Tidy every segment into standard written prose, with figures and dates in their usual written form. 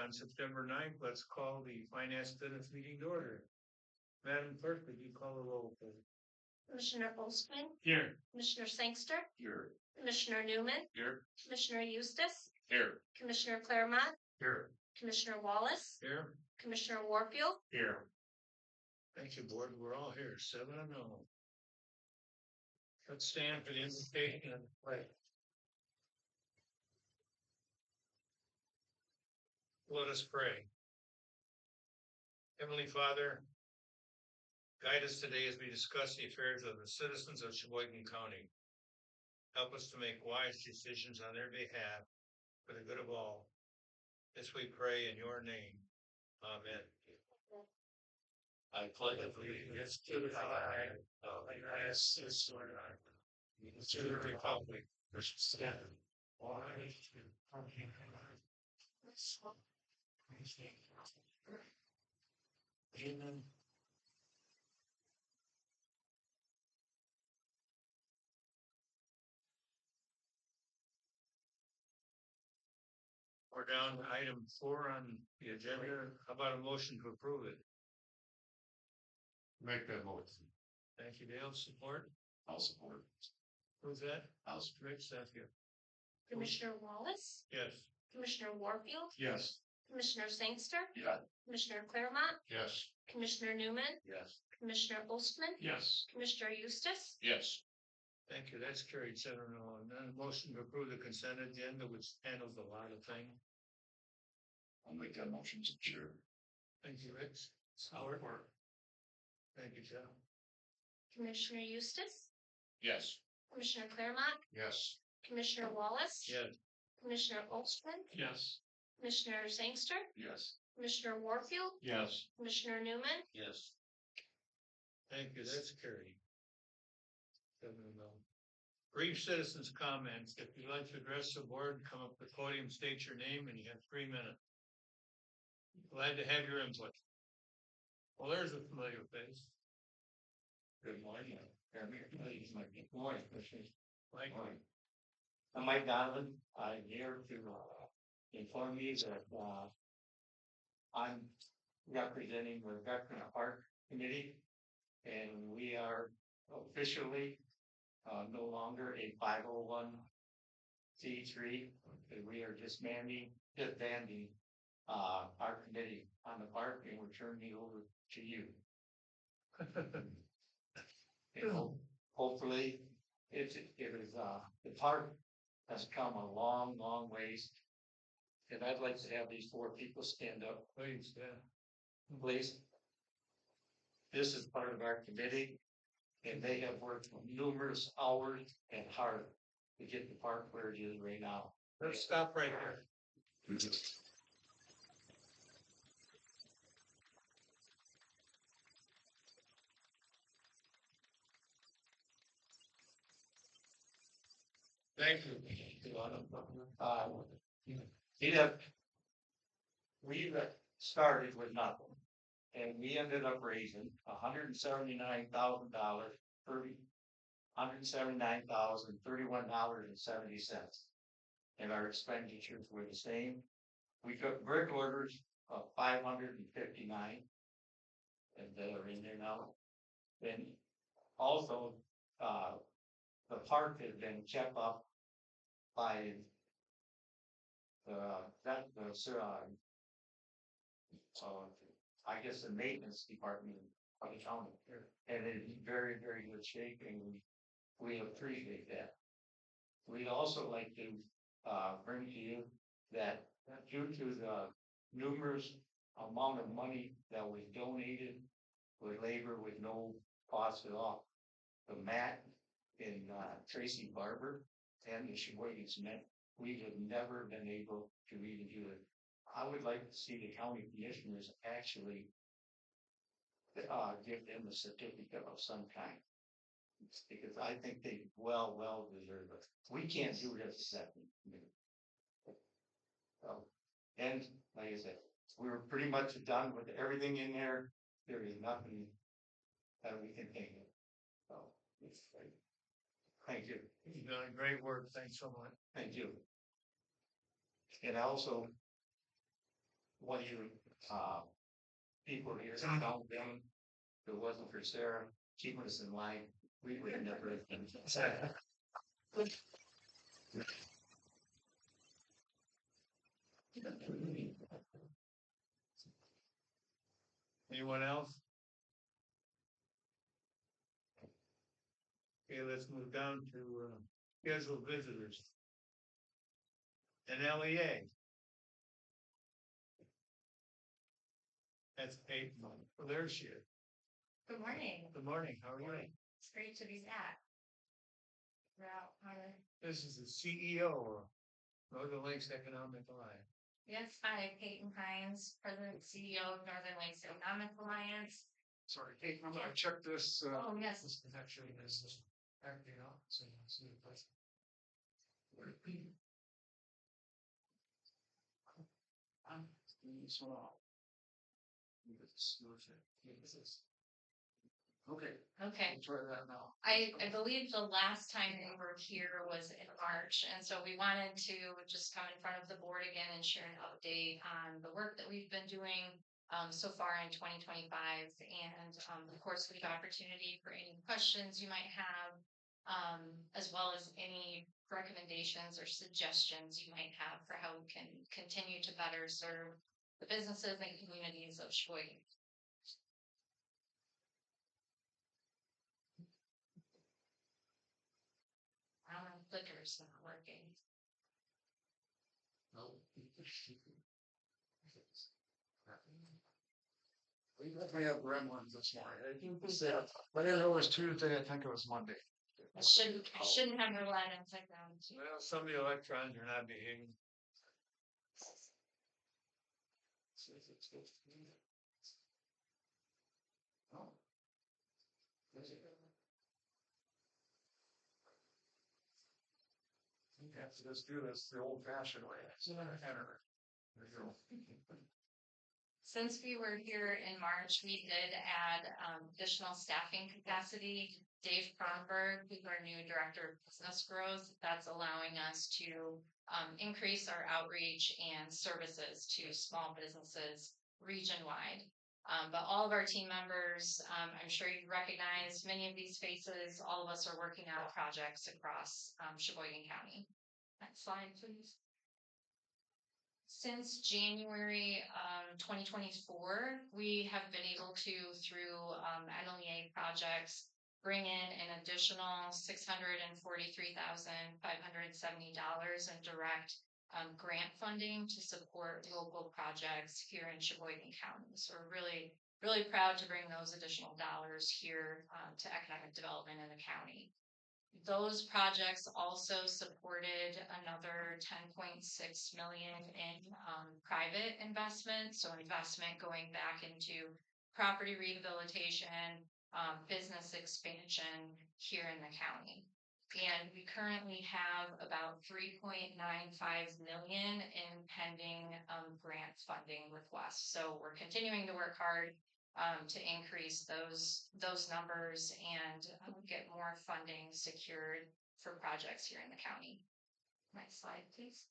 on September 9th. Let's call the Finance Business meeting to order. Madam Clerk, would you call the roll, please? Commissioner Ostman, Here. Commissioner Sangster, Here. Commissioner Newman, Here. Commissioner Eustace, Here. Commissioner Claremont, Here. Commissioner Wallace, Here. Commissioner Warfield. Here. Thank you, Board. We're all here, 7-0. Let's stand for the invocation and pray. Let us pray. Heavenly Father, guide us today as we discuss the affairs of the citizens of Cheboygan County. Help us to make wise decisions on their behalf for the good of all. This we pray in your name. Amen. I pledge allegiance to the flag of the United States of America, and to the republic which stands one nation under God. Amen. We're down to item 4 on the agenda. How about a motion to approve it? Make that motion. Thank you, Dale. Support? I'll support. Who's that? I'll Rich, thank you. Commissioner Wallace, Yes. Commissioner Warfield, Yes. Commissioner Sangster, Yeah. Commissioner Claremont, Yes. Commissioner Newman, Yes. Commissioner Ostman, Yes. Commissioner Eustace. Yes. Thank you. That's carried 7-0. And then a motion to approve the consent agenda, which handles a lot of things. I'll make that motion, Chair. Thank you, Rich. Howard. Thank you, Joe. Commissioner Eustace, Yes. Commissioner Claremont, Yes. Commissioner Wallace, Yes. Commissioner Ostman, Yes. Commissioner Sangster, Yes. Commissioner Warfield, Yes. Commissioner Newman. Yes. Thank you. That's carried. 7-0. Brief citizens' comments. If you'd like to address the board, come up to the podium, state your name, and you have 3 minutes. Glad to have your input. Well, there's a familiar face. Good morning. Good morning. Mike. I'm Mike Donovan. I'm here to inform you that I'm representing the Veteran Park Committee, and we are officially no longer a 501c3. We are disbanding our committee on the park, and we're turning it over to you. And hopefully, the park has come a long, long ways. And I'd like to have these 4 people stand up, Please, yeah. please. This is part of our committee, and they have worked numerous hours and hard to get the park where it is right now. Let's stop right there. Thank you. We started with nothing, and we ended up raising $179,031.70. And our expenditures were the same. We took brick orders of 559, and they're in there now. Then also, the park has been kept up by I guess the maintenance department of the county, and it's very, very good shape, and we appreciate that. We'd also like to bring to you that due to the numerous amount of money that was donated with labor with no cost at all, the mat in Tracy Barber and the Cheboygan Cement, we have never been able to even do it. I would like to see the county commissioners actually give them a certificate of some kind, because I think they well deserve it. We can't do this second. And like I said, we were pretty much done with everything in there. There is nothing that we can think of. So it's great. Thank you. You've done great work. Thanks so much. Thank you. And also, what you, people here don't them. If it wasn't for Sarah keeping us in line, we would have never. Anyone else? Okay, let's move down to scheduled visitors. An LEA. That's Peyton. Well, there she is. Good morning. Good morning. How are you? It's great to be back. This is the CEO of Northern Lakes Economic Alliance. Yes, hi, Peyton Hines, President and CEO of Northern Lakes Economic Alliance. Sorry, Kate, I'm gonna check this, Oh, yes. this connection is acting up, so you see the place. Okay, Okay. I'll try that now. I believe the last time we were here was in March, and so we wanted to just come in front of the board again and share an update on the work that we've been doing so far in 2025. And of course, we have opportunity for any questions you might have, as well as any recommendations or suggestions you might have for how we can continue to better serve the businesses and communities of Cheboygan. Clicker's not working. No. We definitely have gremlins this morning. I think this, but I know it was Tuesday, I think it was Monday. I shouldn't have relied on technology. Well, some of the electrons are not behaving. Oh. You have to just do this the old fashioned way. Enter. There you go. Since we were here in March, we did add additional staffing capacity. Dave Kronberg, who's our new director of business growth, that's allowing us to increase our outreach and services to small businesses region-wide. But all of our team members, I'm sure you recognize many of these faces. All of us are working on projects across Cheboygan County. Next slide, please. Since January 2024, we have been able to, through NLEA projects, bring in an additional $643,570 in direct grant funding to support local projects here in Cheboygan County. So we're really, really proud to bring those additional dollars here to economic development in the county. Those projects also supported another 10.6 million in private investment. So investment going back into property rehabilitation, business expansion here in the county. And we currently have about 3.95 million in pending grant funding requests. So we're continuing to work hard to increase those numbers and get more funding secured for projects here in the county. Next slide, please.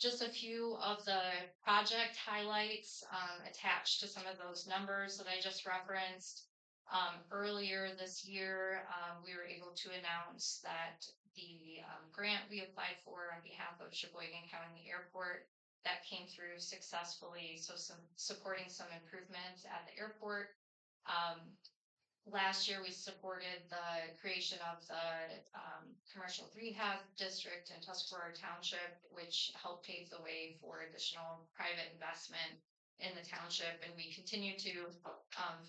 Just a few of the project highlights attached to some of those numbers that I just referenced. Earlier this year, we were able to announce that the grant we applied for on behalf of Cheboygan County Airport that came through successfully. So supporting some improvements at the airport. Last year we supported the creation of the commercial rehab district in Tuscarora Township, which helped pave the way for additional private investment in the township. And we continue to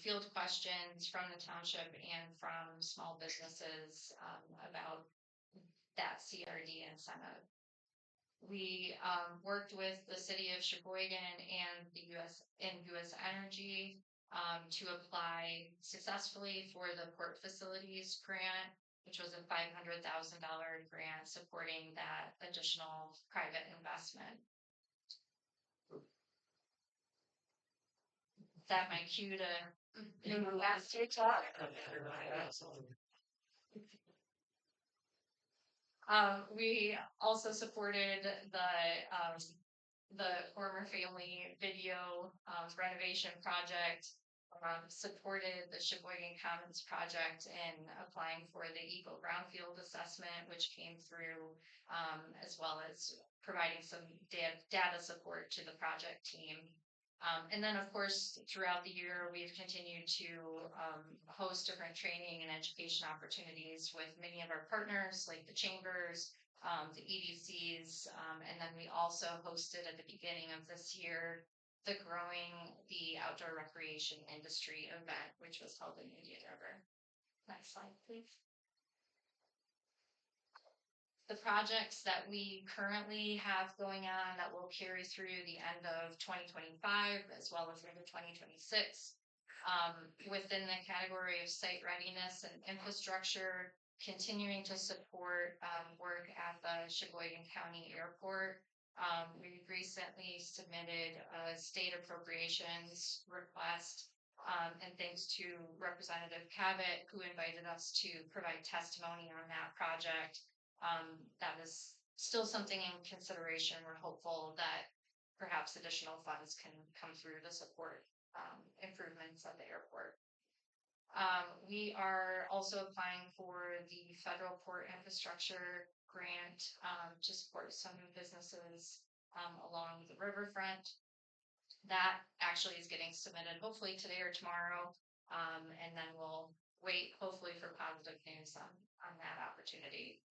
field questions from the township and from small businesses about that CRD incentive. We worked with the city of Cheboygan and the US Energy to apply successfully for the port facilities grant, which was a $500,000 grant supporting that additional private investment. Is that my cue to move faster talk? We also supported the the former family video renovation project, supported the Cheboygan Commons project in applying for the Eagle Brownfield assessment, which came through, as well as providing some data support to the project team. And then, of course, throughout the year, we've continued to host different training and education opportunities with many of our partners, like the chambers, the EDCs, and then we also hosted at the beginning of this year the Growing the Outdoor Recreation Industry event, which was held in Indian River. Next slide, please. The projects that we currently have going on that will carry through the end of 2025 as well as into 2026. Within the category of site readiness and infrastructure, continuing to support work at the Cheboygan County Airport. We recently submitted a state appropriations request, and thanks to Representative Cabot, who invited us to provide testimony on that project. That is still something in consideration. We're hopeful that perhaps additional funds can come through to support improvements at the airport. We are also applying for the federal port infrastructure grant to support some businesses along the riverfront. That actually is getting submitted hopefully today or tomorrow, and then we'll wait hopefully for positive news on that opportunity.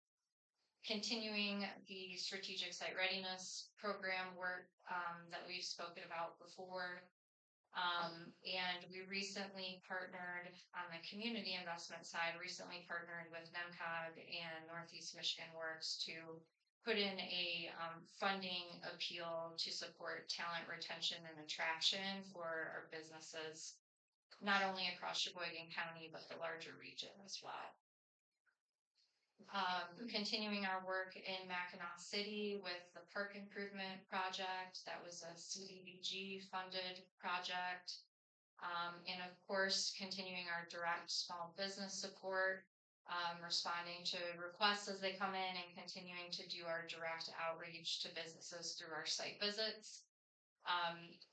Continuing the strategic site readiness program work that we've spoken about before. And we recently partnered on the community investment side, partnered with NEMCOG and Northeast Michigan Works to put in a funding appeal to support talent retention and attraction for our businesses, not only across Cheboygan County, but the larger region as well. Continuing our work in Mackinac City with the park improvement project. That was a CDBG funded project. And of course, continuing our direct small business support, responding to requests as they come in and continuing to do our direct outreach to businesses through our site visits.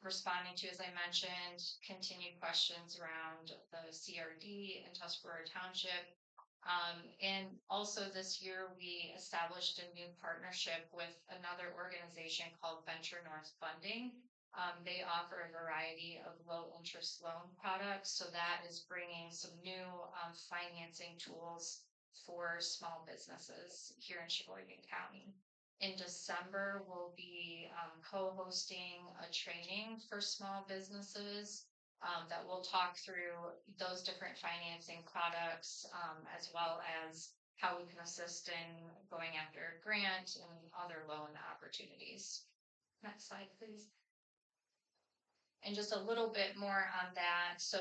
Responding to, as I mentioned, continued questions around the CRD in Tuscarora Township. And also this year, we established a new partnership with another organization called Venture North Funding. They offer a variety of low interest loan products. So that is bringing some new financing tools for small businesses here in Cheboygan County. In December, we'll be co-hosting a training for small businesses that will talk through those different financing products, as well as how we can assist in going after a grant and other loan opportunities. Next slide, please. And just a little bit more on that. So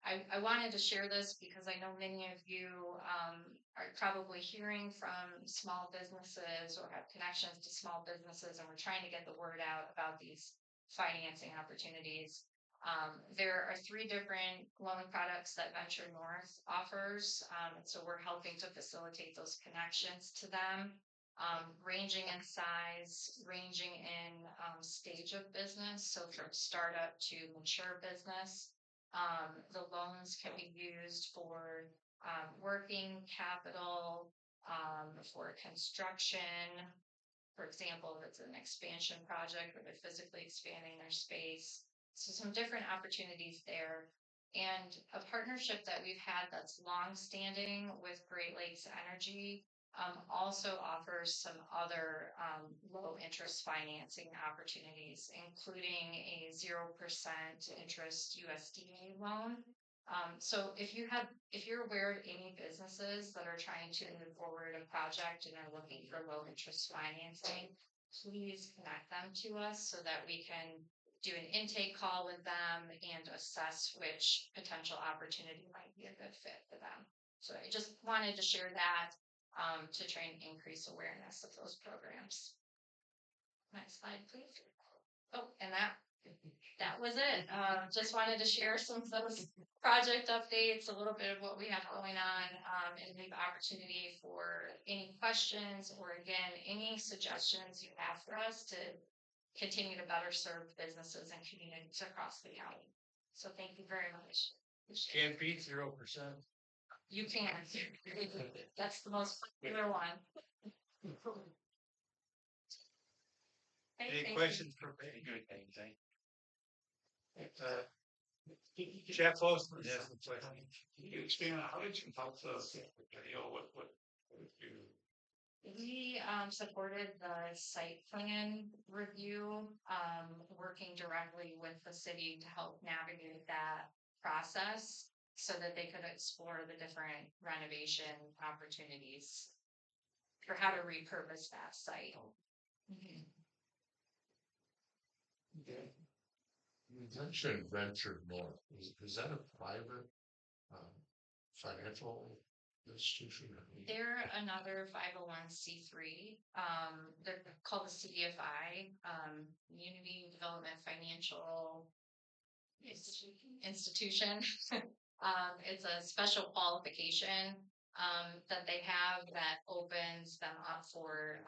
I wanted to share this because I know many of you are probably hearing from small businesses or have connections to small businesses, and we're trying to get the word out about these financing opportunities. There are 3 different loan products that Venture North offers. So we're helping to facilitate those connections to them, ranging in size, ranging in stage of business. So from startup to mature business. The loans can be used for working capital, for construction. For example, if it's an expansion project where they're physically expanding their space. So some different opportunities there. And a partnership that we've had that's long-standing with Great Lakes Energy also offers some other low-interest financing opportunities, including a 0% interest USDA loan. So if you're aware of any businesses that are trying to move forward a project and are looking for low-interest financing, please connect them to us so that we can do an intake call with them and assess which potential opportunity might be a good fit for them. So I just wanted to share that to try and increase awareness of those programs. Next slide, please. Oh, and that was it. Just wanted to share some of those project updates, a little bit of what we have going on, and leave opportunity for any questions or again, any suggestions you have for us to continue to better serve businesses and communities across the county. So thank you very much. Can't beat 0%. You can. That's the most popular one. Any Thank you. questions for me? Good, anything? Jeff Osman has a question. Can you expand on how did you help the video? What you? We supported the site plan review, working directly with the city to help navigate that process so that they could explore the different renovation opportunities for how to repurpose that site. Mhm. Okay. You mentioned Venture North. Is that a private financial institution? They're another 501c3. They're called the CDFI, Community Development Financial Institution. It's a special qualification that they have that opens them up for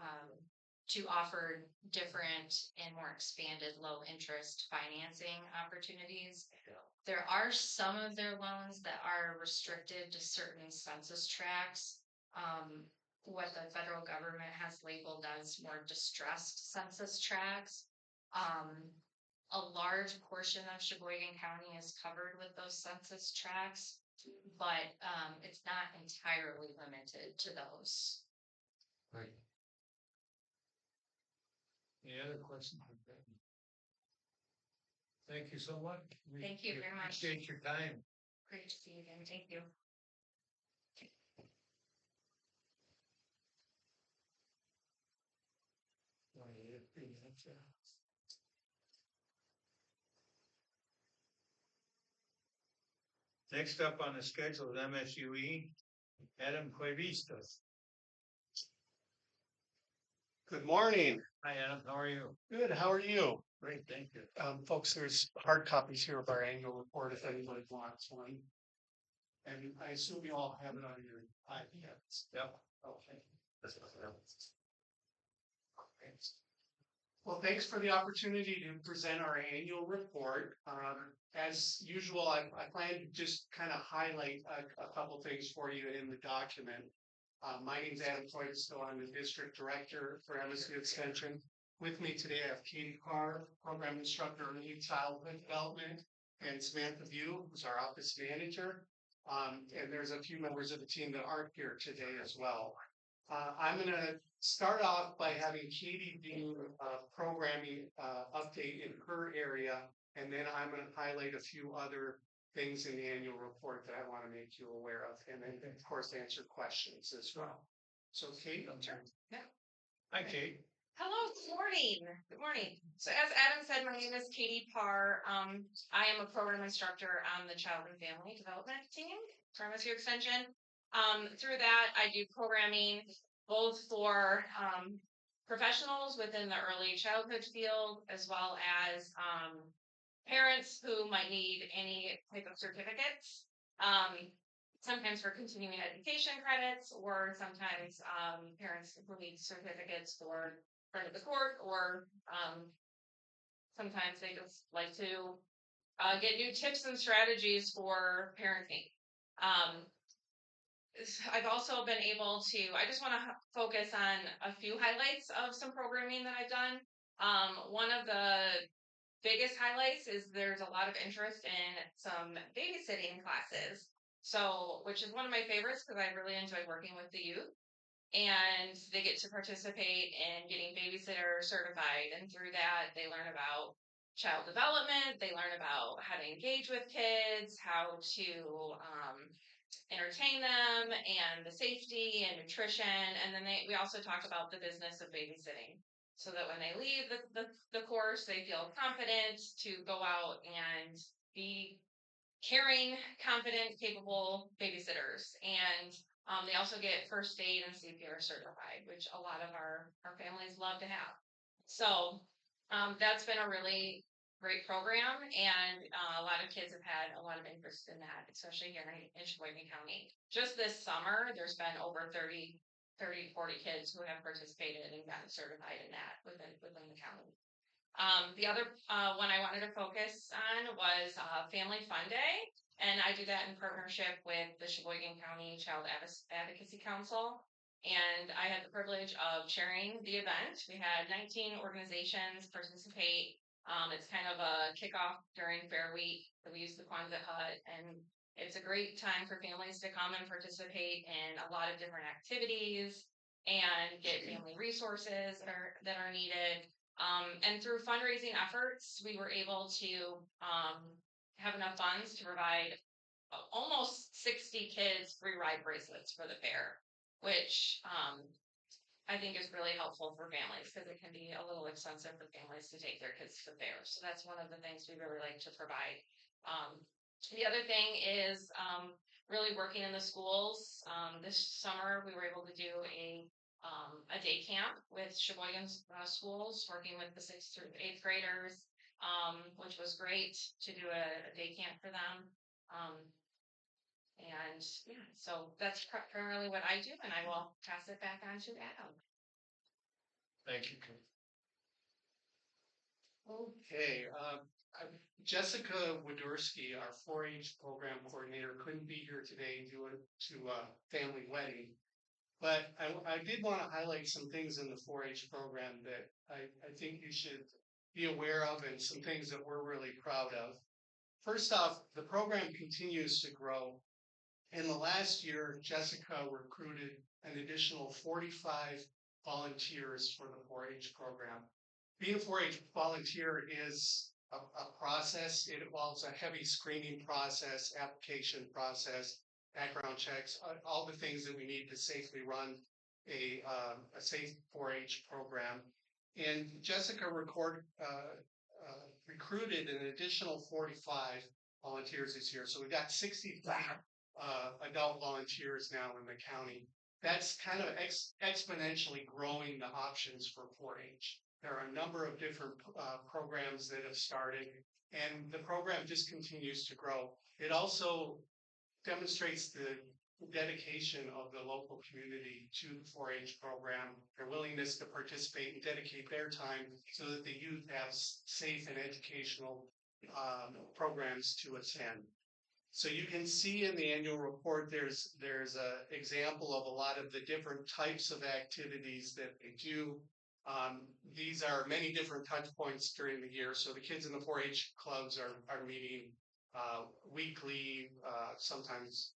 to offer different and more expanded low interest financing opportunities. There are some of their loans that are restricted to certain census tracts. What the federal government has labeled as more distressed census tracts. A large portion of Cheboygan County is covered with those census tracts, but it's not entirely limited to those. Right. Any other questions? Thank you so much. Thank you very much. Appreciate your time. Great to see you again. Thank you. Next up on the schedule is MSUE, Adam Cuevistas. Good morning. Hi, Adam. How are you? Good. How are you? Great, thank you. Folks, there's hard copies here of our annual report if anybody wants one. And I assume you all have it on your iPads. Yep. Okay. Well, thanks for the opportunity to present our annual report. As usual, I plan to just kind of highlight a couple things for you in the document. My name is Adam Floydstow. I'm the district director for MSU Extension. With me today, I have Katie Carr, program instructor in early childhood development, and Samantha View, who's our office manager. And there's a few members of the team that aren't here today as well. I'm going to start off by having Katie do a programming update in her area, and then I'm going to highlight a few other things in the annual report that I want to make you aware of, and then, of course, answer questions as well. So, Kate? Sure. Yeah. Hi, Kate. Hello, good morning. Good morning. So as Adam said, my name is Katie Parr. I am a program instructor on the Child and Family Development team for MSU Extension. Through that, I do programming both for professionals within the early childhood field, as well as parents who might need any type of certificates. Sometimes for continuing education credits, or sometimes parents who need certificates for front of the court, or sometimes they just like to get new tips and strategies for parenting. I've also been able to, I just want to focus on a few highlights of some programming that I've done. One of the biggest highlights is there's a lot of interest in some babysitting classes. So, which is one of my favorites because I really enjoy working with the youth. And they get to participate in getting babysitter certified. And through that, they learn about child development. They learn about how to engage with kids, how to entertain them, and the safety and nutrition. And then we also talk about the business of babysitting, so that when they leave the course, they feel confident to go out and be caring, confident, capable babysitters. And they also get first aid and CPR certified, which a lot of our families love to have. So that's been a really great program, and a lot of kids have had a lot of interest in that, especially here in Cheboygan County. Just this summer, there's been over 30 to 40 kids who have participated and gotten certified in that within the county. The other one I wanted to focus on was Family Fun Day, and I do that in partnership with the Cheboygan County Child Advocacy Council. And I had the privilege of chairing the event. We had 19 organizations participate. It's kind of a kickoff during Fair Week. We use the Quonset hut, and it's a great time for families to come and participate in a lot of different activities and get family resources that are needed. And through fundraising efforts, we were able to have enough funds to provide almost 60 kids free ride bracelets for the fair, which I think is really helpful for families because it can be a little expensive for families to take their kids to the fair. So that's one of the things we really like to provide. The other thing is really working in the schools. This summer, we were able to do a day camp with Cheboygan schools, working with the 6th through 8th graders, which was great to do a day camp for them. And yeah, so that's primarily what I do, and I will pass it back on to Adam. Thank you. Okay, Jessica Wadorski, our 4-H program coordinator, couldn't be here today due to a family wedding. But I did want to highlight some things in the 4-H program that I think you should be aware of and some things that we're really proud of. First off, the program continues to grow. In the last year, Jessica recruited an additional 45 volunteers for the 4-H program. Being a 4-H volunteer is a process. It involves a heavy screening process, application process, background checks, all the things that we need to safely run a safe 4-H program. And Jessica recruited an additional 45 volunteers this year. So we've got 65 adult volunteers now in the county. That's kind of exponentially growing the options for 4-H. There are a number of different programs that have started, and the program just continues to grow. It also demonstrates the dedication of the local community to the 4-H program, their willingness to participate and dedicate their time so that the youth have safe and educational programs to attend. So you can see in the annual report, there's an example of a lot of the different types of activities that they do. These are many different touch points during the year. So the kids in the 4-H clubs are meeting weekly, sometimes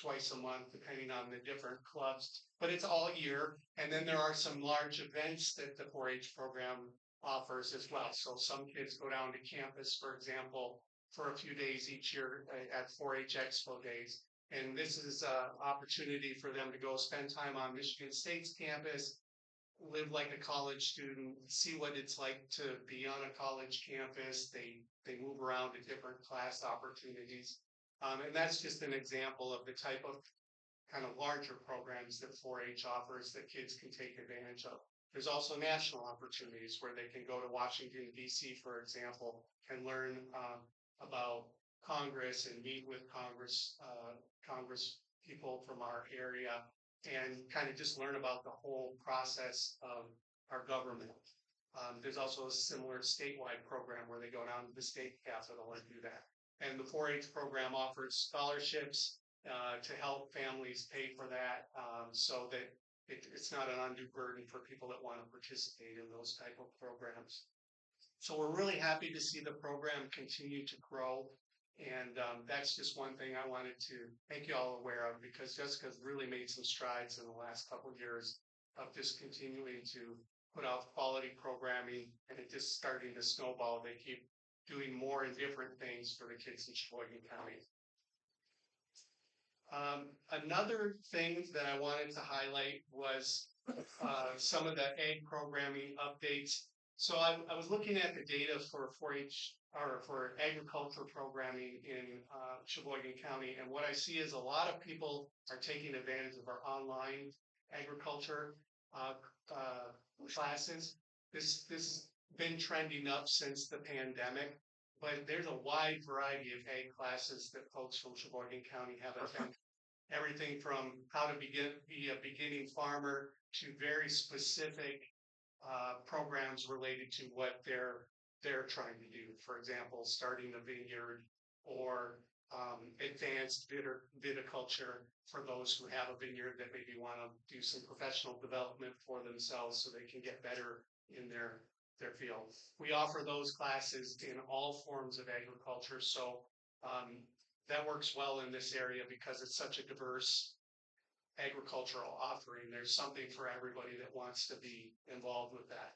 twice a month, depending on the different clubs, but it's all year. And then there are some large events that the 4-H program offers as well. So some kids go down to campus, for example, for a few days each year at 4-H Expo Days. And this is an opportunity for them to go spend time on Michigan State's campus, live like a college student, see what it's like to be on a college campus. They move around to different class opportunities. And that's just an example of the type of kind of larger programs that 4-H offers that kids can take advantage of. There's also national opportunities where they can go to Washington, D.C., for example, and learn about Congress and meet with Congress people from our area and kind of just learn about the whole process of our government. There's also a similar statewide program where they go down to the state capitol and do that. And the 4-H program offers scholarships to help families pay for that so that it's not an undue burden for people that want to participate in those type of programs. So we're really happy to see the program continue to grow. And that's just one thing I wanted to make you all aware of, because Jessica's really made some strides in the last couple of years of just continuing to put out quality programming, and it just starting to snowball. They keep doing more and different things for the kids in Cheboygan County. Another thing that I wanted to highlight was some of the ag programming updates. So I was looking at the data for 4-H or for agriculture programming in Cheboygan County, and what I see is a lot of people are taking advantage of our online agriculture classes. This has been trending up since the pandemic, but there's a wide variety of ag classes that folks from Cheboygan County have attended. Everything from how to be a beginning farmer to very specific programs related to what they're trying to do. For example, starting a vineyard or advanced viticulture for those who have a vineyard that maybe want to do some professional development for themselves so they can get better in their field. We offer those classes in all forms of agriculture, so that works well in this area because it's such a diverse agricultural offering. There's something for everybody that wants to be involved with that.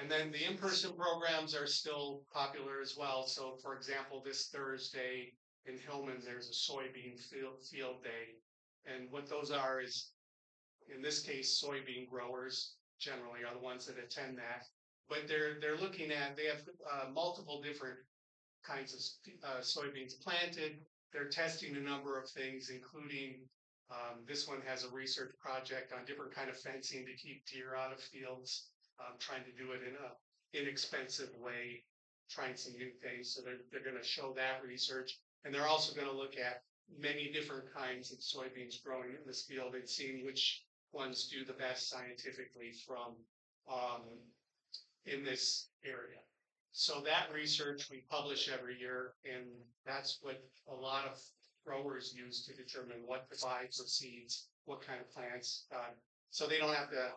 And then the in-person programs are still popular as well. So for example, this Thursday in Hillman, there's a soybean field day. And what those are is, in this case, soybean growers generally are the ones that attend that. But they're looking at, they have multiple different kinds of soybeans planted. They're testing a number of things, including this one has a research project on different kind of fencing to keep deer out of fields, trying to do it in a inexpensive way, trying some new things. So they're going to show that research. And they're also going to look at many different kinds of soybeans growing in this field and seeing which ones do the best scientifically from in this area. So that research we publish every year, and that's what a lot of growers use to determine what to buy for seeds, what kind of plants. So they don't have to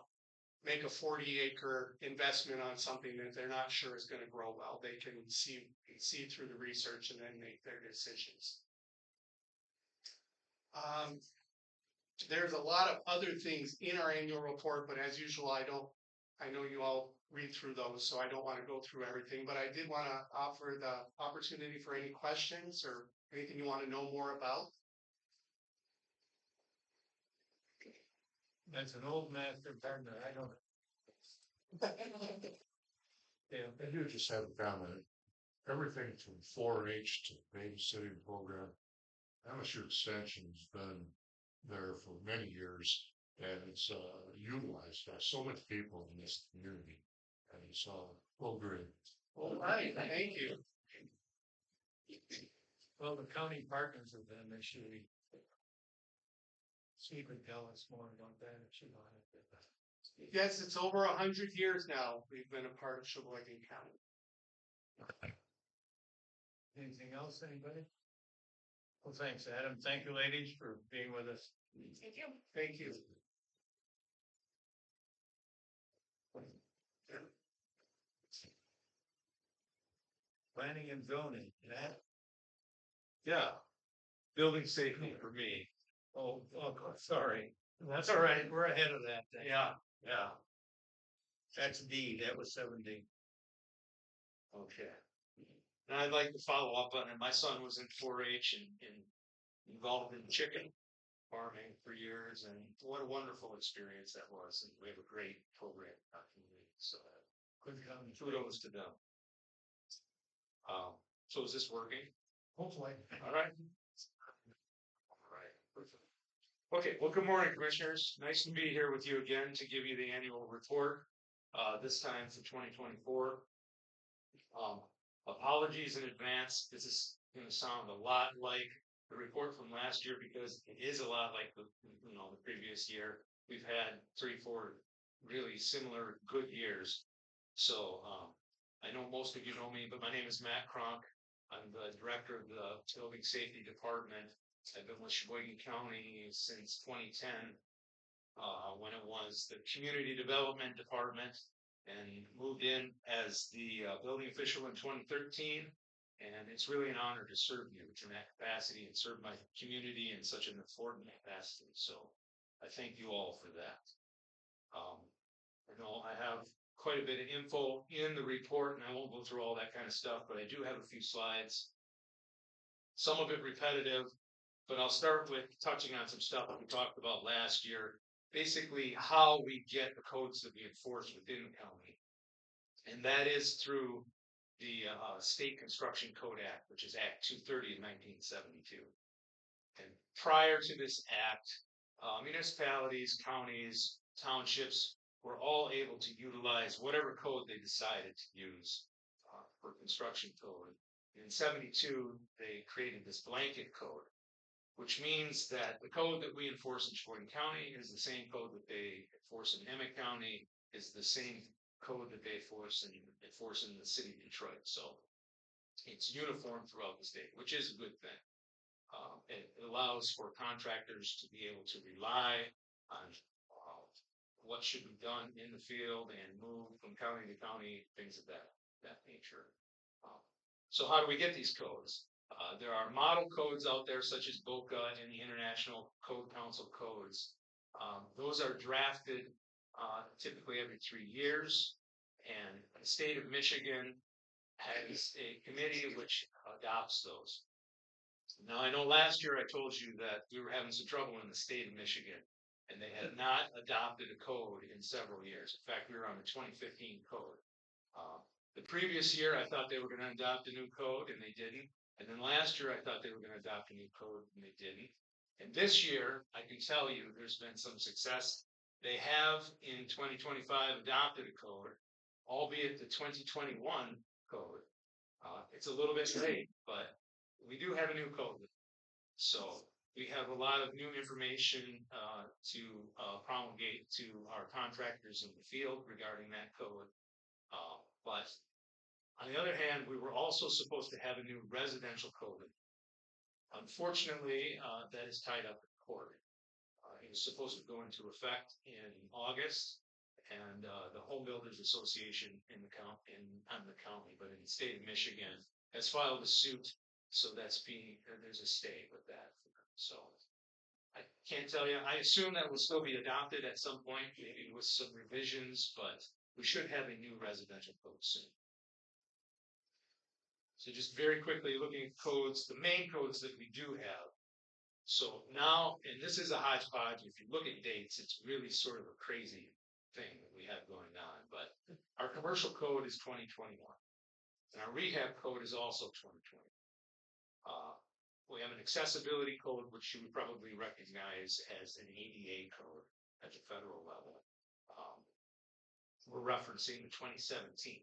make a 40-acre investment on something that they're not sure is going to grow well. They can see through the research and then make their decisions. There's a lot of other things in our annual report, but as usual, I know you all read through those, so I don't want to go through everything, but I did want to offer the opportunity for any questions or anything you want to know more about. That's an old master partner. I don't. Yeah. I do just have a comment. Everything from 4-H to babysitting program, MSU Extension's been there for many years, and it's utilized by so many people in this community, and it's well great. All right, thank you. Well, the county partners of them, they should be. She could tell us more about that if she wanted. Yes, it's over 100 years now we've been a part of Cheboygan County. Anything else, anybody? Well, thanks, Adam. Thank you, ladies, for being with us. Thank you. Thank you. Planning and zoning, that? Yeah, building safety for me. Oh, sorry. That's all right. We're ahead of that thing. Yeah. That's D. That was 7D. Okay. And I'd like to follow up on it. My son was in 4-H and involved in chicken farming for years, and what a wonderful experience that was. And we have a great program in our community. So Good comment. kudos to them. So is this working? Hopefully. All right. All right. Perfect. Okay. Well, good morning, commissioners. Nice to be here with you again to give you the annual report. This time for 2024. Apologies in advance. This is going to sound a lot like the report from last year because it is a lot like the previous year. We've had 3-4 really similar good years. So I know most of you know me, but my name is Matt Kronk. I'm the director of the Building Safety Department. I've been with Cheboygan County since 2010, when it was the Community Development Department, and moved in as the building official in 2013. And it's really an honor to serve you in that capacity and serve my community in such an important capacity. So I thank you all for that. I know I have quite a bit of info in the report, and I won't go through all that kind of stuff, but I do have a few slides. Some of it repetitive, but I'll start with touching on some stuff that we talked about last year. Basically, how we get the codes that we enforce within the county. And that is through the State Construction Code Act, which is Act 230 of 1972. And prior to this act, municipalities, counties, townships were all able to utilize whatever code they decided to use for construction code. In 72, they created this blanket code, which means that the code that we enforce in Cheboygan County is the same code that they enforce in Emmett County, is the same code that they enforce in the city of Detroit. So it's uniform throughout the state, which is a good thing. It allows for contractors to be able to rely on what should be done in the field and move from county to county, things of that nature. So how do we get these codes? There are model codes out there such as BOCA and the International Code Council codes. Those are drafted typically every 3 years, and the state of Michigan has a committee which adopts those. Now, I know last year I told you that we were having some trouble in the state of Michigan, and they had not adopted a code in several years. In fact, we were on the 2015 code. The previous year, I thought they were going to adopt a new code, and they didn't. And then last year, I thought they were going to adopt a new code, and they didn't. And this year, I can tell you there's been some success. They have, in 2025, adopted a code, albeit the 2021 code. It's a little bit late, but we do have a new code. So we have a lot of new information to promulgate to our contractors in the field regarding that code. But on the other hand, we were also supposed to have a new residential code. Unfortunately, that is tied up in court. It was supposed to go into effect in August, and the Home Builders Association in the county, but in the state of Michigan, has filed a suit. So there's a stay with that. So I can't tell you. I assume that will still be adopted at some point, maybe with some revisions, but we should have a new residential code soon. So just very quickly looking at codes, the main codes that we do have. So now, and this is a hodgepodge, if you look at dates, it's really sort of a crazy thing that we have going on, but our commercial code is 2021, and our rehab code is also 2020. We have an accessibility code, which you would probably recognize as an ADA code at the federal level. We're referencing the 2017.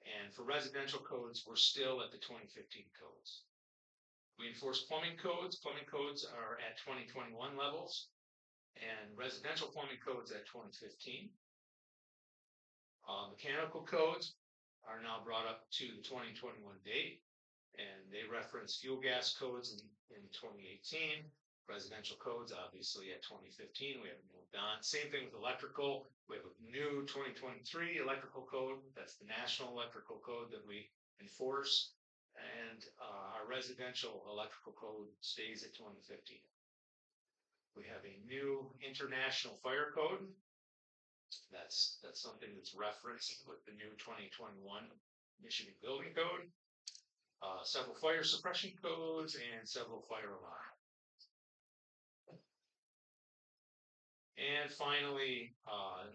And for residential codes, we're still at the 2015 codes. We enforce plumbing codes. Plumbing codes are at 2021 levels, and residential plumbing codes at 2015. Mechanical codes are now brought up to the 2021 date, and they reference fuel gas codes in 2018. Residential codes, obviously, at 2015. We haven't moved on. Same thing with electrical. We have a new 2023 electrical code. That's the National Electrical Code that we enforce. And our residential electrical code stays at 2015. We have a new international fire code. That's something that's referenced with the new 2021 Michigan Building Code. Several fire suppression codes and several fire alarms. And finally,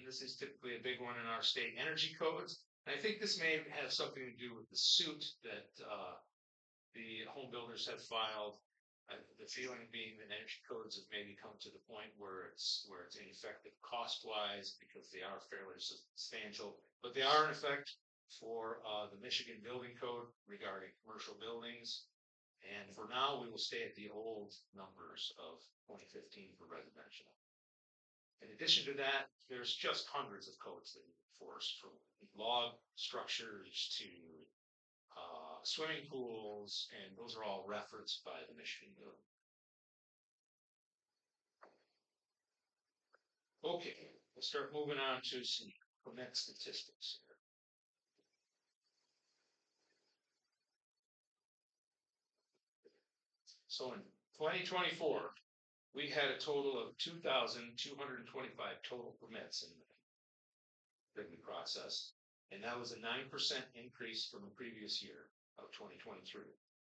this is typically a big one in our state, energy codes. And I think this may have something to do with the suit that the home builders have filed. The feeling being that energy codes have maybe come to the point where it's ineffective cost-wise because they are fairly substantial, but they are in effect for the Michigan Building Code regarding commercial buildings. And for now, we will stay at the old numbers of 2015 for residential. In addition to that, there's just hundreds of codes that we enforce, from log structures to swimming pools, and those are all referenced by the Michigan Building. Okay, we'll start moving on to some permit statistics here. So in 2024, we had a total of 2,225 total permits in that we processed, and that was a 9% increase from the previous year of 2023,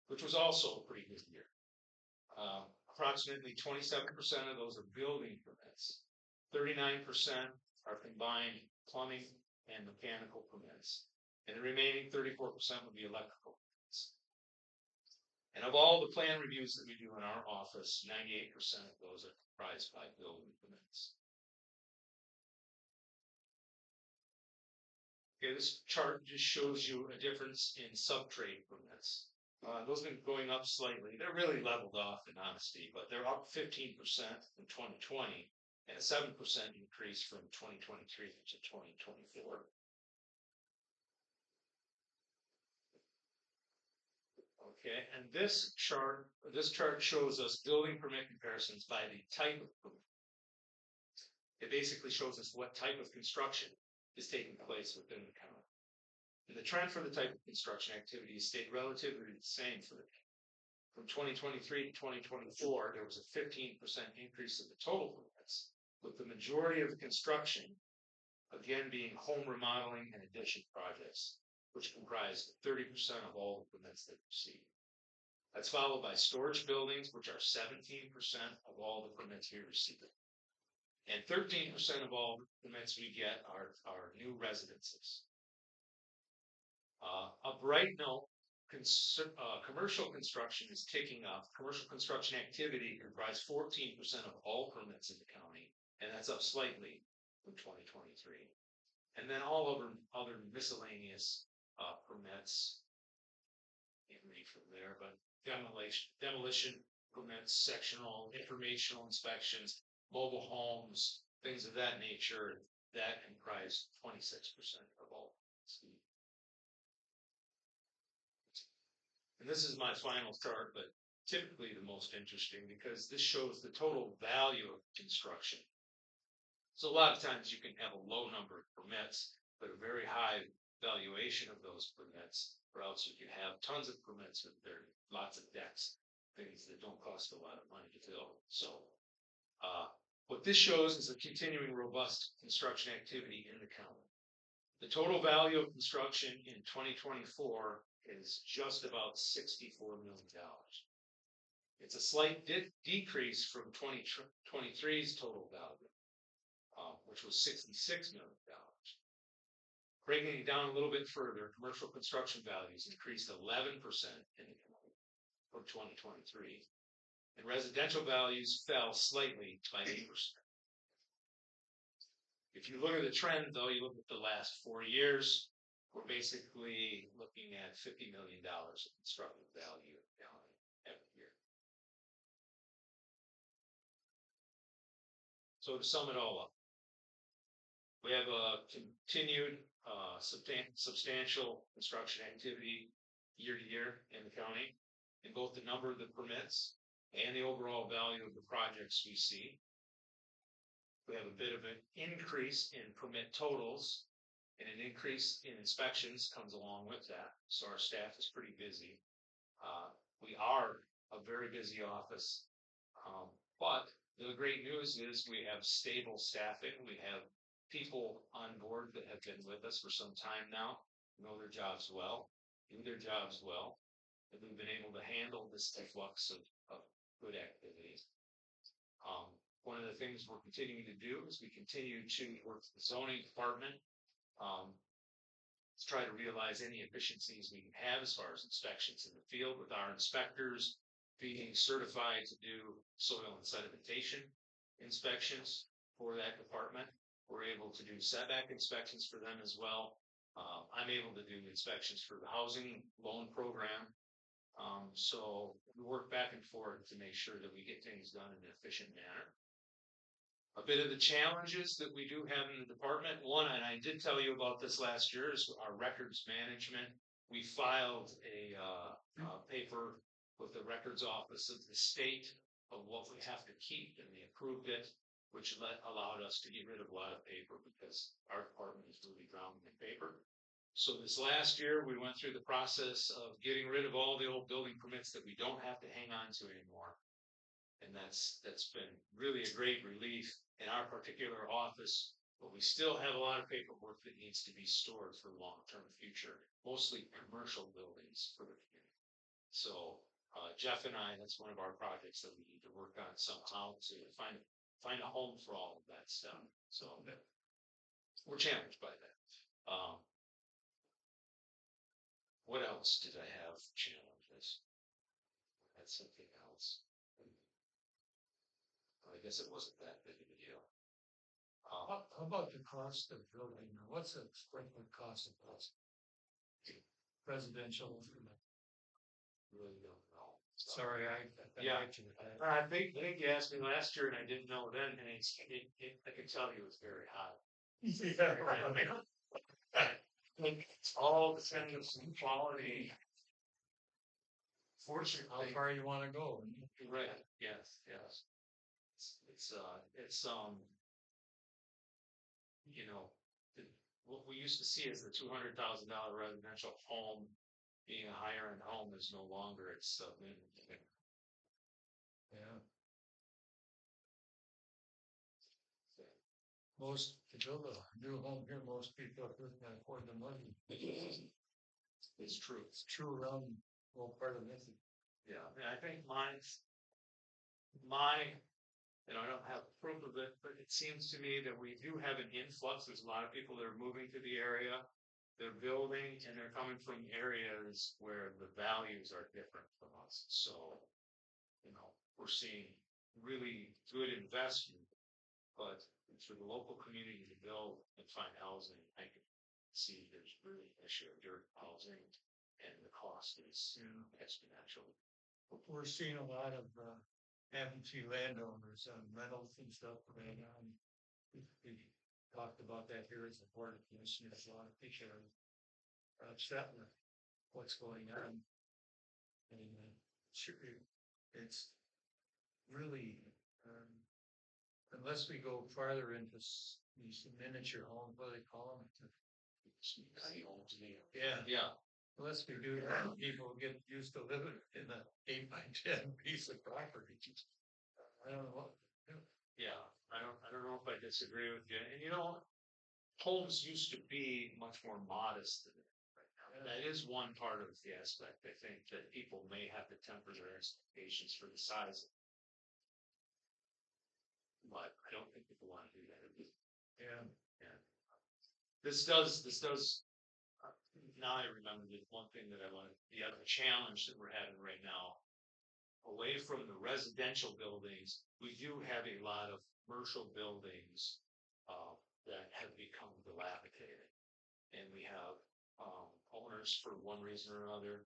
which was also a pretty good year. Approximately 27% of those are building permits, 39% are combined plumbing and mechanical permits, and the remaining 34% would be electrical permits. And of all the plan reviews that we do in our office, 98% of those are comprised by building permits. Okay, this chart just shows you a difference in sub-trade permits. Those have been going up slightly. They're really leveled off in honesty, but they're up 15% from 2020 and a 7% increase from 2023 to 2024. Okay, and this chart shows us building permit comparisons by the type of permit. It basically shows us what type of construction is taking place within the county. And the trend for the type of construction activity stayed relatively the same for the from 2023 to 2024, there was a 15% increase in the total permits, with the majority of the construction again being home remodeling and addition projects, which comprised 30% of all the permits that received. That's followed by storage buildings, which are 17% of all the permits we receive. And 13% of all the permits we get are new residences. A bright note, commercial construction is ticking up. Commercial construction activity comprises 14% of all permits in the county, and that's up slightly from 2023. And then all other miscellaneous permits, can't read from there, but demolition permits, sectional, informational inspections, mobile homes, things of that nature, that comprise 26% of all. And this is my final chart, but typically the most interesting because this shows the total value of construction. So a lot of times you can have a low number of permits, but a very high valuation of those permits, or else you can have tons of permits with there lots of decks, things that don't cost a lot of money to build. So what this shows is a continuing robust construction activity in the county. The total value of construction in 2024 is just about $64 million. It's a slight decrease from 2023's total value, which was $66 million. Breaking it down a little bit further, commercial construction values increased 11% in the county from 2023, and residential values fell slightly by 8%. If you look at the trend, though, you look at the last 4 years, we're basically looking at $50 million of constructive value every year. So to sum it all up, we have a continued substantial construction activity year to year in the county, in both the number of the permits and the overall value of the projects we see. We have a bit of an increase in permit totals, and an increase in inspections comes along with that. So our staff is pretty busy. We are a very busy office, but the great news is we have stable staffing. We have people on board that have been with us for some time now, know their jobs well, do their jobs well, and we've been able to handle this influx of good activities. One of the things we're continuing to do is we continue to work with the zoning department to try to realize any efficiencies we can have as far as inspections in the field, with our inspectors being certified to do soil and sedimentation inspections for that department. We're able to do setback inspections for them as well. I'm able to do inspections for the housing loan program. So we work back and forth to make sure that we get things done in an efficient manner. A bit of the challenges that we do have in the department, one, and I did tell you about this last year, is our records management. We filed a paper with the records office of the state of what we have to keep, and they approved it, which allowed us to get rid of a lot of paper because our department is really drowning in paper. So this last year, we went through the process of getting rid of all the old building permits that we don't have to hang on to anymore. And that's been really a great relief in our particular office, but we still have a lot of paperwork that needs to be stored for the long-term future, mostly commercial buildings for the community. So Jeff and I, that's one of our projects that we need to work on somehow to find a home for all of that stuff. So we're challenged by that. What else did I have challenges? That's something else. I guess it wasn't that big of a deal. How about the cost of building? What's the sprinkler cost of those? Residential. Really don't know. Sorry, I think you asked me last year and I didn't know then, and I can tell you it's very high. Yeah, right. It's all depends on quality. how Fortunately, far you wanna go. right, yes, yes. It's, you know, what we used to see as the $200,000 residential home being a higher end home is no longer, it's, Yeah. Most, to build a new home here, most people can afford the money. it's true. It's true around all part of this. Yeah, and I think and I don't have proof of it, but it seems to me that we do have an influx. There's a lot of people that are moving to the area. They're building and they're coming from areas where the values are different from us. So, we're seeing really good investment, but for the local community to build and find housing, I can see there's really an issue of dirt housing and the cost is exponential. We're seeing a lot of, absentee landowners on rentals and stuff, and, we talked about that here as a board of commissioners, a lot of people are upset with what's going on. And, sure, it's really, unless we go farther into these miniature homes, what do they call them? Yeah. Yeah, Unless we do that, people get used to living in an 8x10 piece of property. I don't know what to do. yeah. I don't know if I disagree with you. And homes used to be much more modest than right now. That is one part of the aspect. I think that people may have to temper their expectations for the size. But I don't think people want to do that. Yeah. Yeah. This does, now I remember the one thing that the other challenge that we're having right now. Away from the residential buildings, we do have a lot of commercial buildings that have become dilapidated. And we have owners, for one reason or another,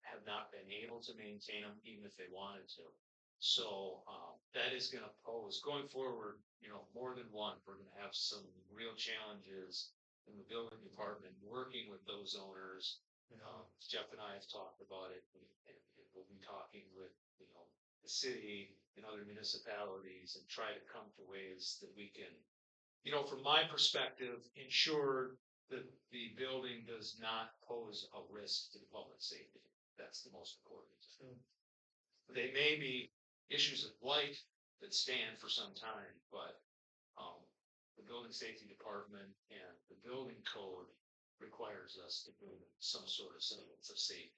have not been able to maintain them even if they wanted to. So that is going to pose, going forward, more than one, we're going to have some real challenges in the building department working with those owners. Jeff and I have talked about it, and we'll be talking with the city and other municipalities and try to come to ways that we can, from my perspective, ensure that the building does not pose a risk to the public safety. That's the most important. They may be issues of light that stand for some time, but the building safety department and the building code requires us to do some sort of semblance of safety.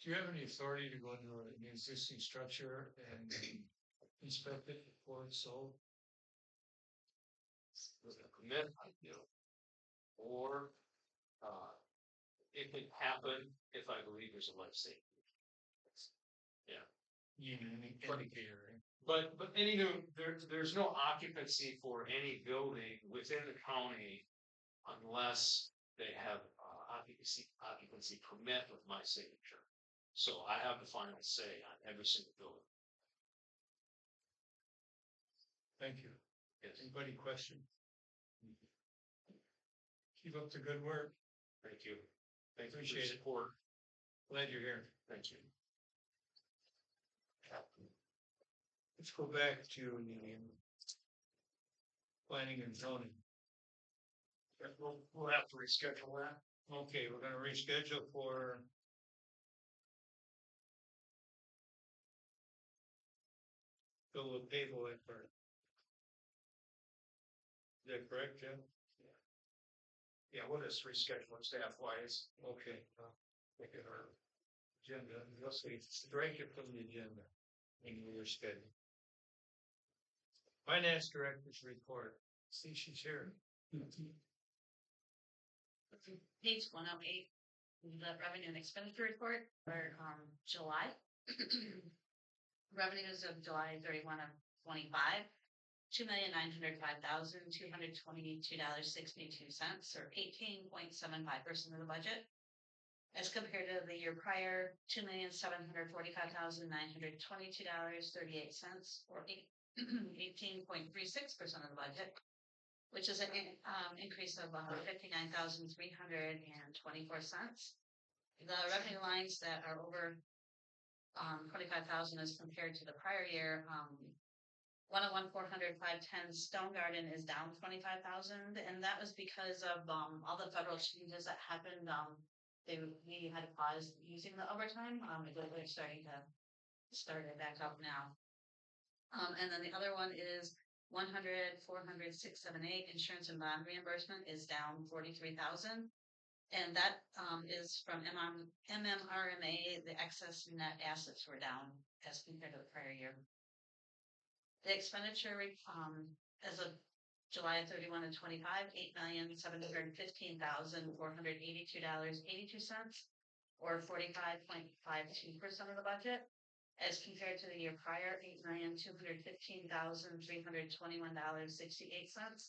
Do you have any authority to go into an existing structure and inspect it before it's sold? With a permit, I do. Or it can happen if I believe there's a life safety. Yeah. Indicator, right? But any new, there's no occupancy for any building within the county unless they have occupancy permit with my signature. So I have the final say on every single building. Thank you. Yes. Anybody question? Keep up the good work. Thank you. Thank you for your Appreciate it. support. Glad you're here. Thank you. Let's go back to the planning and zoning. We'll have to reschedule that. Okay, we're gonna reschedule for fill the table at first. Is that correct, Jim? Yeah, we'll just reschedule it staff wise. Okay. Look at our agenda. You'll see, strike it from the agenda in your schedule. Finance director's report. See, she's here. Page 108, the revenue and expenditure report for July. Revenues of July 31 of 25, $2,905,222.62, or 18.75% of the budget, as compared to the year prior, $2,745,922.38, or 18.36% of the budget, which is an increase of $59,324. The revenue lines that are over 25,000 as compared to the prior year, 101,400,510 Stone Garden is down 25,000, and that was because of all the federal changes that happened. We had to pause using the overtime. They're starting to start it back up now. And then the other one is 100, 400, 678 insurance and bond reimbursement is down 43,000. And that is from MMRMA. The excess net assets were down as compared to the prior year. The expenditure as of July 31 and 25, $8,715,482.82, or 45.52% of the budget, as compared to the year prior, $8,215,321.68,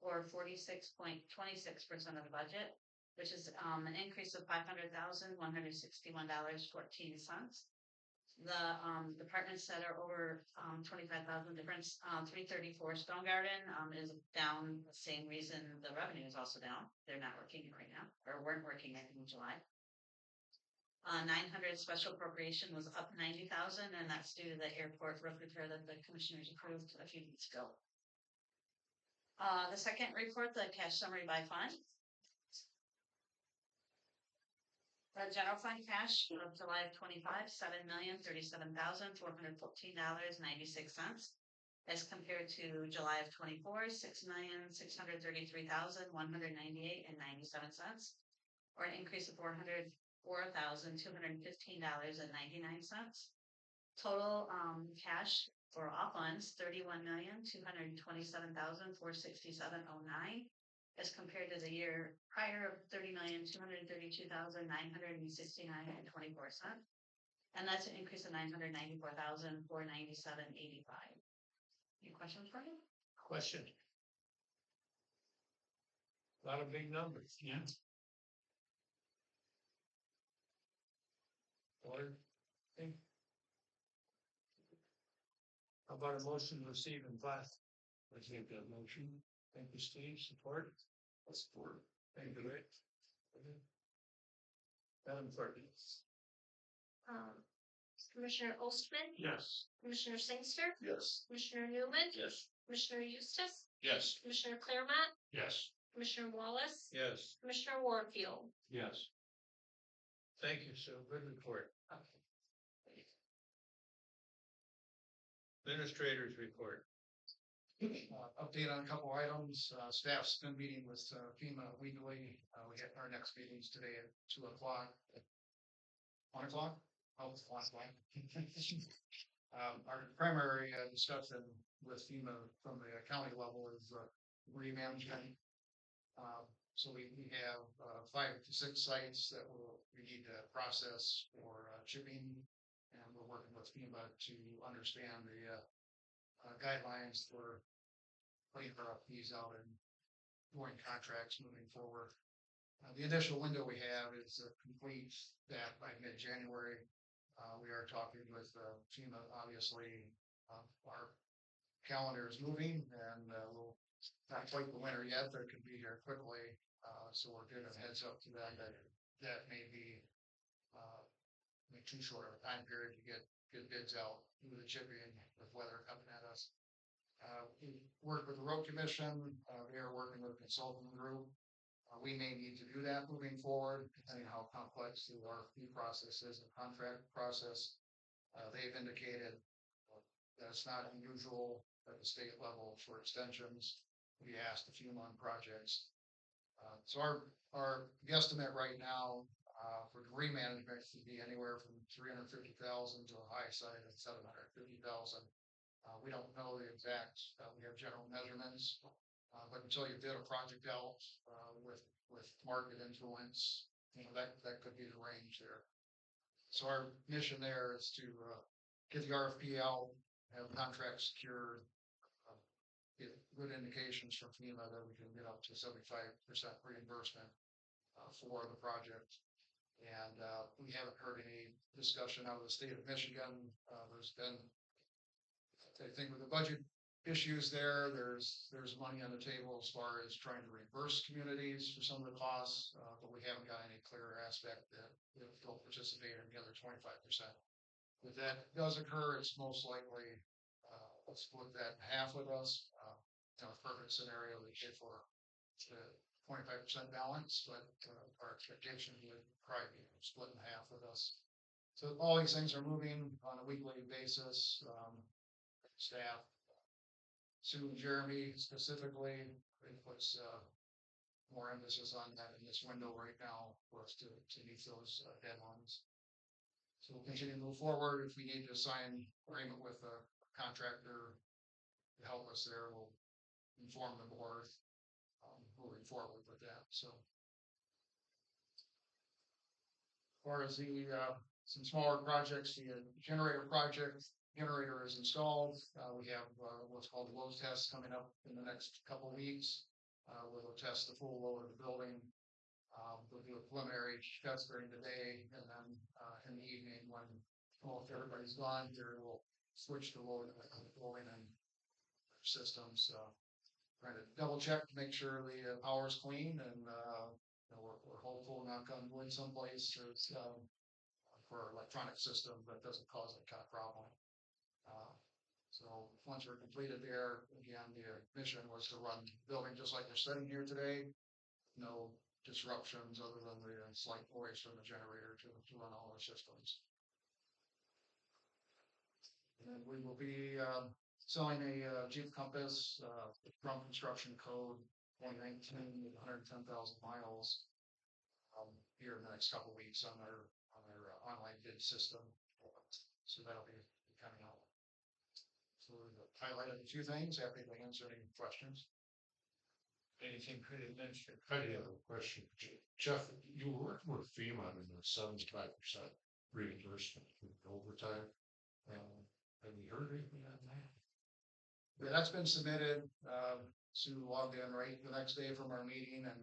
or 46.26% of the budget, which is an increase of $500,161.14. The departments that are over 25,000 difference, 334 Stone Garden is down the same reason the revenue is also down. They're not working right now, or weren't working in July. 900 special appropriation was up 90,000, and that's due to the airport roof repair that the commissioners approved a few weeks ago. The second report, the cash summary by fund. The general fund cash of July of 25, $7,037,414.96, as compared to July of 24, $6,633,198.97, or an increase of $404,215.99. Total cash for all funds, $31,227,467.09. As compared to the year prior of $30,232,969.24, and that's an increase of $994,497.85. Any questions for me? Question. A lot of big numbers. Yeah. Or, how about a motion to receive and file? I take that motion. Thank you, Steve. Support? Support. Thank you, Rick. Madam Clerk. Commissioner Ostman, Yes. Commissioner Sangster, Yes. Commissioner Newman, Yes. Commissioner Eustace, Yes. Commissioner Claremont, Yes. Commissioner Wallace, Yes. Commissioner Warfield. Yes. Thank you, Sue. Good report. Administrators report. Update on a couple items. Staff's been meeting with FEMA weekly. We get our next meetings today at 2:00. 1:00? Oh, it's 1:00. Our primary discussion with FEMA from the county level is remanagement. So we have 5 to 6 sites that we need to process for chipping, and we're working with FEMA to understand the guidelines for putting RFPs out and doing contracts moving forward. The initial window we have is to complete that by mid-January. We are talking with FEMA, obviously. Our calendar is moving, and we'll not quite the winter yet, but it could be here quickly. So we're giving a heads up to them that may be too short of a time period to get bids out due to the chipping with weather coming at us. We work with the road commission. They are working with a consulting group. We may need to do that moving forward, depending on how complex the RFP process is, the contract process. They've indicated that it's not unusual at the state level for extensions. We asked a few on projects. So our guesstimate right now for debris management should be anywhere from $350,000 to a high side of $750,000. We don't know the exact. We have general measurements, but until you bid a project out with market influence, that could be the range there. So our mission there is to get the RFP out, have contracts secured, get good indications from FEMA that we can get up to 75% reimbursement for the project. And we haven't heard any discussion out of the state of Michigan. There's been, I think, with the budget issues there. There's money on the table as far as trying to reimburse communities for some of the costs, but we haven't got any clear aspect that they'll participate in the other 25%. If that does occur, it's most likely, let's split that in half with us. In a perfect scenario, they pay for the 25% balance, but our expectation would probably be split in half with us. So all these things are moving on a weekly basis. Staff, Sue and Jeremy specifically, it puts more emphasis on that in this window right now for us to meet those deadlines. So we'll continue to move forward. If we need to sign agreement with a contractor to help us there, we'll inform the board moving forward with that. So as far as the some smaller projects, the generator project, generator is installed. We have what's called the load test coming up in the next couple of weeks. We'll test the full load of the building. We'll do a preliminary test during the day, and then in the evening, when almost everybody's gone, here we'll switch the load of the building and systems. Trying to double check to make sure the power's clean, and we're hopeful, knock on wood, someplace for our electronic system that doesn't cause that kind of problem. So once we're completed there, again, the mission was to run the building just like we're sitting here today. No disruptions other than the slight noise from the generator to run all our systems. And we will be selling a Jeep Compass from Construction Code 2019 with 110,000 miles here in the next couple of weeks on their online bid system. So that'll be coming out. So we've highlighted a few things. Happy to answer any questions. Anything could have mentioned? I have a question. Jeff, you were working with FEMA on the 75% reimbursement for overtime. Have you heard anything on that? Yeah, that's been submitted. Sue logged in right the next day from our meeting, and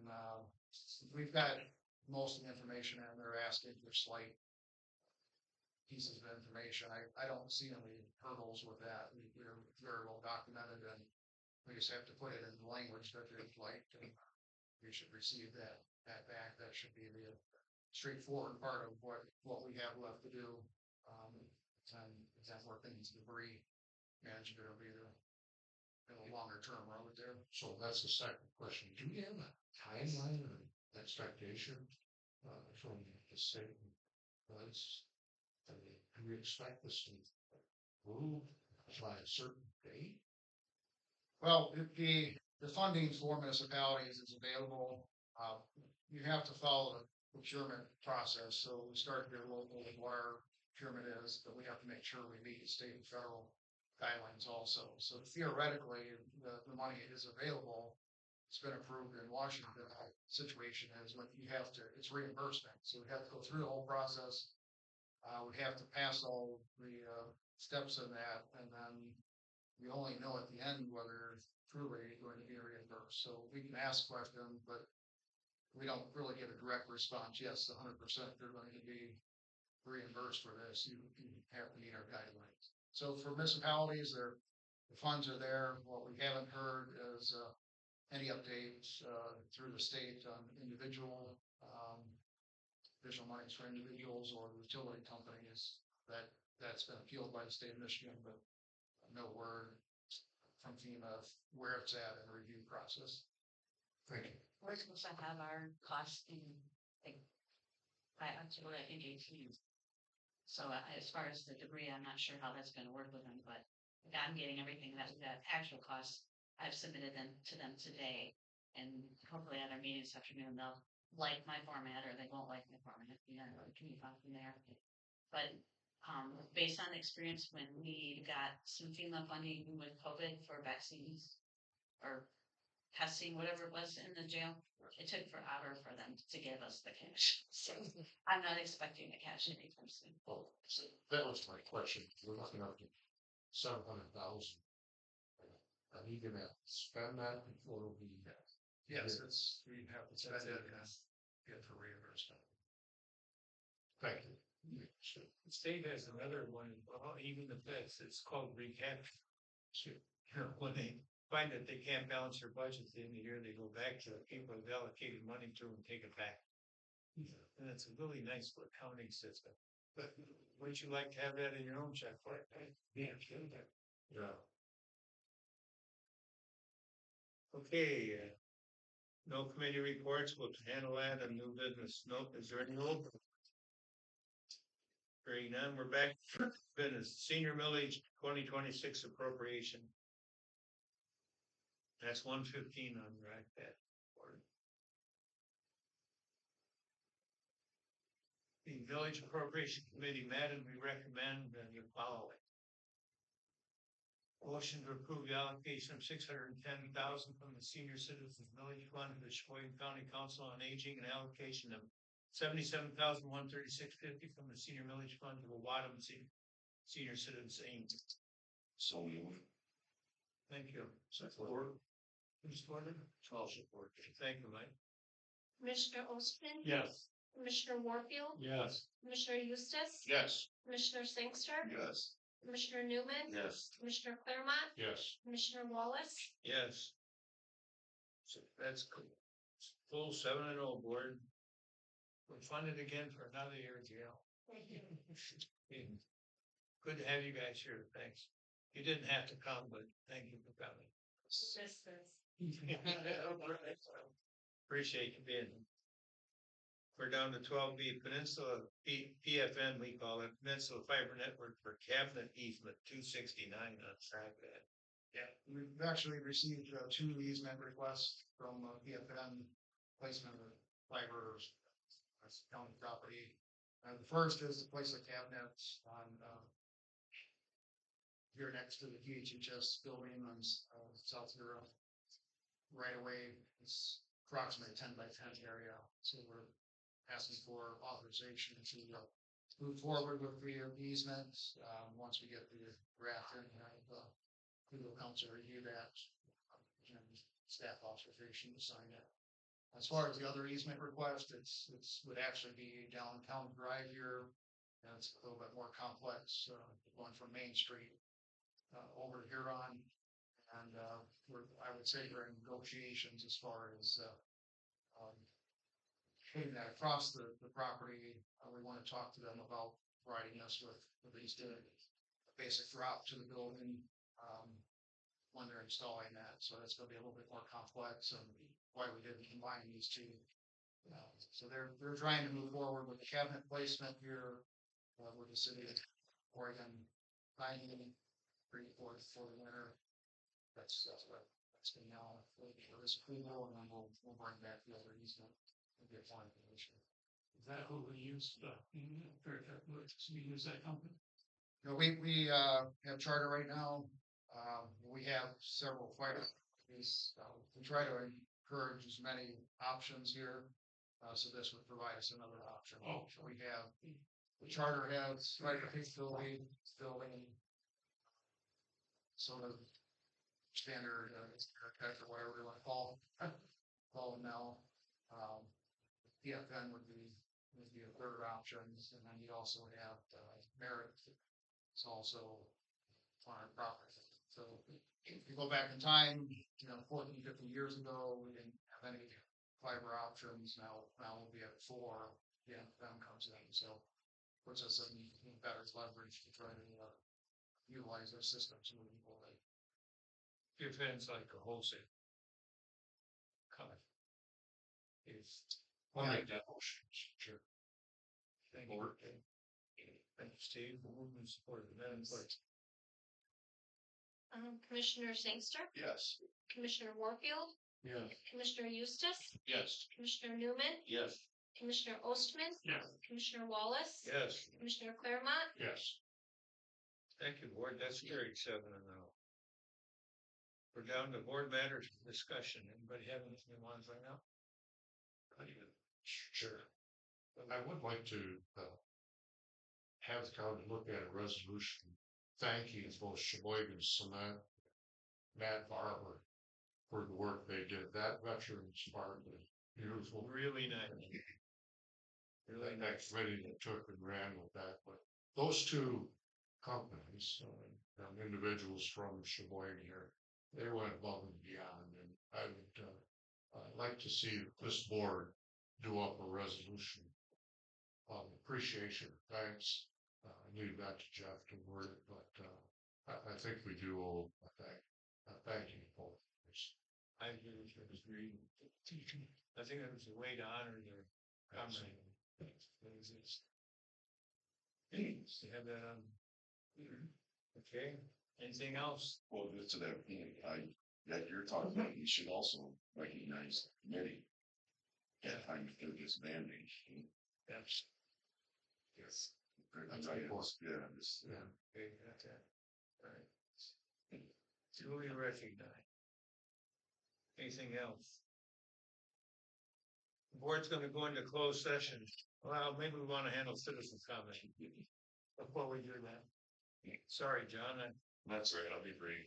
we've got most of the information, and they're asking for slight pieces of information. I don't see any hurdles with that. We're very well documented, and we just have to put it in the language that they'd like, and we should receive that back. That should be the straightforward part of what we have left to do. And that work things debris management will be the longer term road there. So that's the second question. Do you have a timeline or expectation from the state? Do we expect this to move by a certain date? Well, the funding for municipalities is available. You have to follow the procurement process. So we start here locally where procurement is, but we have to make sure we meet state and federal guidelines also. So theoretically, the money is available. It's been approved in Washington. The situation is when you have to, it's reimbursement. So we have to go through the whole process. We have to pass all the steps in that, and then we only know at the end whether it's truly going to be reimbursed. So we can ask questions, but we don't really get a direct response. Yes, 100% they're going to be reimbursed for this. You have to meet our guidelines. So for municipalities, the funds are there. What we haven't heard is any updates through the state on individual additional monies for individuals or utility companies. That's been appealed by the state of Michigan, but no word from FEMA where it's at in the review process. Thank you. We're supposed to have our costs in by October, I think 18th. So as far as the debris, I'm not sure how that's going to work with them, but I'm getting everything that actual costs. I've submitted them to them today, and hopefully at our meeting this afternoon they'll like my format or they won't like my format. You know, can you find from there? But based on experience, when we got some FEMA funding with COVID for vaccines or testing, whatever it was in the jail, it took forever for them to give us the cash. So I'm not expecting the cash anytime soon. Oh, so that was my question. We're looking up to 700,000. Are you going to spend that before we? Yes, we have to spend it and get for reimbursement. Thank you. The state has another one, even the feds, it's called recapture. When they find that they can't balance their budget at the end of the year, they go back to the people who've allocated money to and take it back. And it's a really nice accounting system. But wouldn't you like to have that in your own checkbook? Yeah. Yeah. Okay, no committee reports, we'll handle that on new business. Nope, is there any old? Hearing none, we're back to business, senior millage 2026 appropriation. That's 115 on your iPad. The village appropriation committee met and we recommend that you follow it. Motion to approve the allocation of $610,000 from the senior citizens millage fund to the Cheboygan County Council on Aging, and allocation of $77,136.50 from the senior millage fund to the Wadham Senior Citizens Inc. So moved. Thank you. Support. Who's supported? 12 support. Thank you, Mike. Commissioner Ostman. Yes. Commissioner Warfield. Yes. Commissioner Eustace. Yes. Commissioner Sangster. Yes. Commissioner Newman. Yes. Commissioner Claremont. Yes. Commissioner Wallace. Yes. So that's cool. Full 7-0 board. We're funded again for another year of jail. Good to have you guys here. Thanks. You didn't have to come, but thank you for coming. Appreciate you being here. We're down to 12B Peninsula PFN, we call it Peninsula Fiber Network for Cabinet Easement 269 on Saturday. Yeah, we've actually received 2 easement requests from PFN, placement of fibers, that's county property. The first is to place a cabinet on here next to the DHHS building on South Zero. Right away, it's approximately 10 by 10 area, so we're asking for authorization to move forward with the easement. Once we get the draft in, legal counsel review that, and staff authorization to sign it. As far as the other easement request, it's would actually be downtown drive here. And it's a little bit more complex, going from Main Street over to Huron. And I would say we're in negotiations as far as putting that across the property. We want to talk to them about providing us with at least a basic drop to the building when they're installing that. So that's going to be a little bit more complex, and why we didn't combine these two. So they're trying to move forward with the cabinet placement here with the city of Oregon finding for the winter. That's been now for this approval, and then we'll bring back the other easement and get final permission. Is that who we use? We use that company? No, we have charter right now. We have several fire companies. We try to encourage as many options here. So this would provide us another option. Oh. So we have the charter has fire capability, building, sort of standard or whatever we want to call them now. PFN would be a third option, and then you also have Merit. It's also on our property. So if you go back in time, 14, 15 years ago, we didn't have any fiber options. Now we'll be at 4. PFN comes in, so puts us in better leverage to try to utilize their systems moving forward. PFN's like a wholesale. Coming. I'll make that motion. Sure. Thank you. Thank you, Steve. Movement support. Madam Clerk. Commissioner Sangster. Yes. Commissioner Warfield. Yes. Commissioner Eustace. Yes. Commissioner Newman. Yes. Commissioner Ostman. Yes. Commissioner Wallace. Yes. Commissioner Claremont. Yes. Thank you, board. That's carried 7-0. We're down to board matters discussion. Anybody have anything they want to bring up? Sure. I would like to have the county look at a resolution thanking both Cheboygan Cement, Matt Barber, for the work they did. That Veterans Park is beautiful. Really nice. Really That committee that took and ran with that, but those two companies, and individuals from Cheboygan here. They went above and beyond, and I would, like to see this board do up a resolution of appreciation, thanks. Leave that to Jeff to word it, but, I think we do owe a thank you both. I agree with you. I think it was a way to honor their comrade. That exists. To have that on. Okay, anything else? Well, just to that point, that you're talking about, you should also recognize the committee. At times they're just banding. Yes. Yes. That's right. Yeah, just, Yeah. Okay, got that. All right. Duly recognized. Anything else? The board's gonna go into closed session. Well, maybe we wanna handle citizen comment before we do that. Sorry, John, that's right, I'll be brief.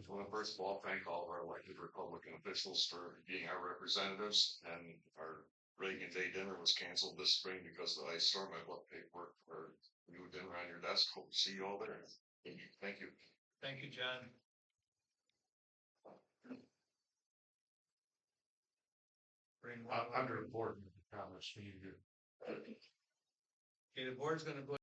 Well, first of all, thank all of our elected Republican officials for being our representatives, and our Reagan Day dinner was canceled this spring because of the ice storm. I've left paperwork for new dinner on your desk. Hope to see you all there. Thank you. thank you, John. Bring one Under important comments, we need to Okay, the board's gonna go